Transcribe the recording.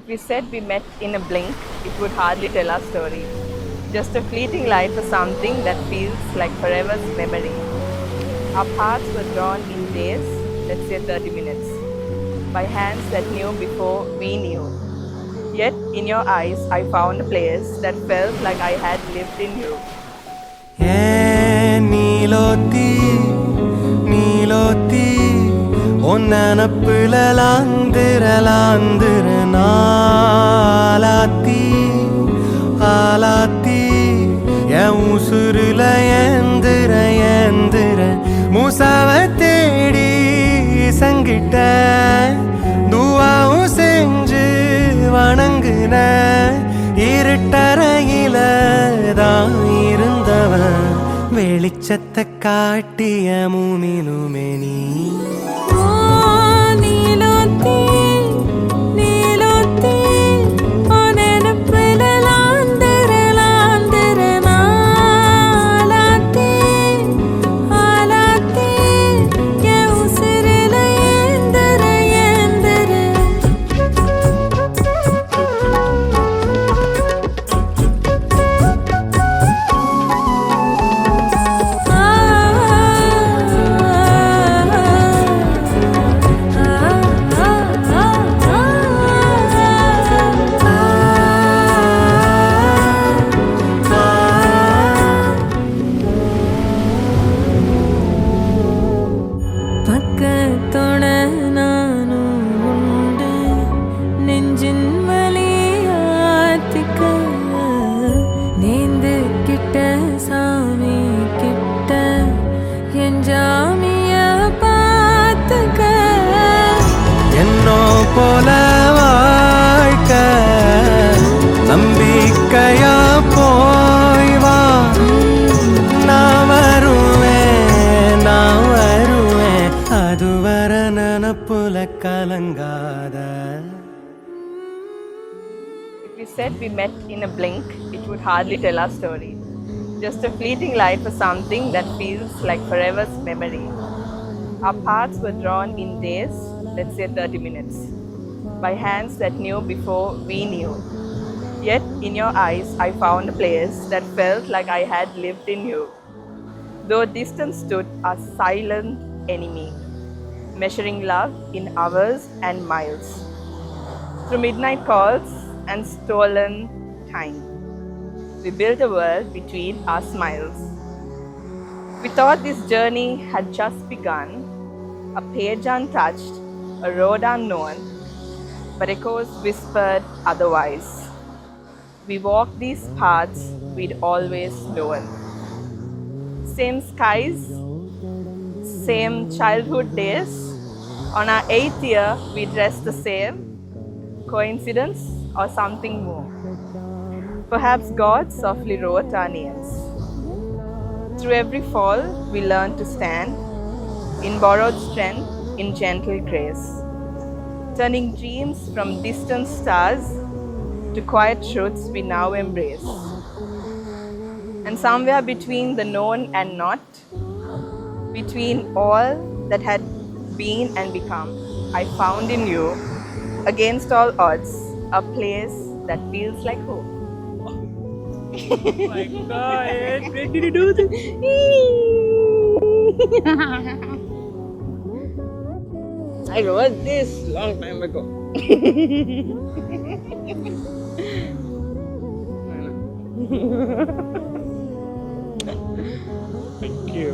If we said we met in a blink, it would hardly tell our story. Just a fleeting light for something that feels like forever's memory. Our paths were drawn in days, let's say 30 minutes, by hands that knew before we knew. Yet, in your eyes, I found a place that felt like I had lived in you. நீலோத்தி நீலோத்தி ஒன்னப்புல லாந்திர நாலாத்தி ஆலாத்தி என் உசுருல ஏந்திர மூசாவ தேடி சங்கிட்ட துவாவும் செஞ்சு வணங்குன இருட்டறையில தான் இருந்தவன் வெளிச்சத்தை காட்டிய மூமினுமே நீ போல வாழ்க்க நம்பிக்கையா போய் வா நான் வருவேன் அதுவர நனப்புல கலங்காத. If we said we met in a blink, it would hardly tell our story. Just a fleeting light for something that feels like forever's memory. Our paths were drawn in days, let's say 30 minutes, by hands that knew before we knew. Yet, in your eyes, I found a place that felt like I had lived in you. Though distance stood a silent enemy, measuring love in hours and miles. Through midnight calls and stolen time, we built a world between our smiles. We thought this journey had just begun, a page untouched, a road unknown, but echoes whispered otherwise. We walked these paths we'd always known. Same skies, same childhood days. On our 8th year, we dressed the same. Coincidence or something more? Perhaps God softly wrote our names. Through every fall, we learned to stand in borrowed strength, in gentle grace, turning dreams from distant stars to quiet truths we now embrace. And somewhere between the known and not, between all that had been and become, I found in you, against all odds, a place that feels like home. Oh my God, when did you do this? I wrote this long time ago. Thank you.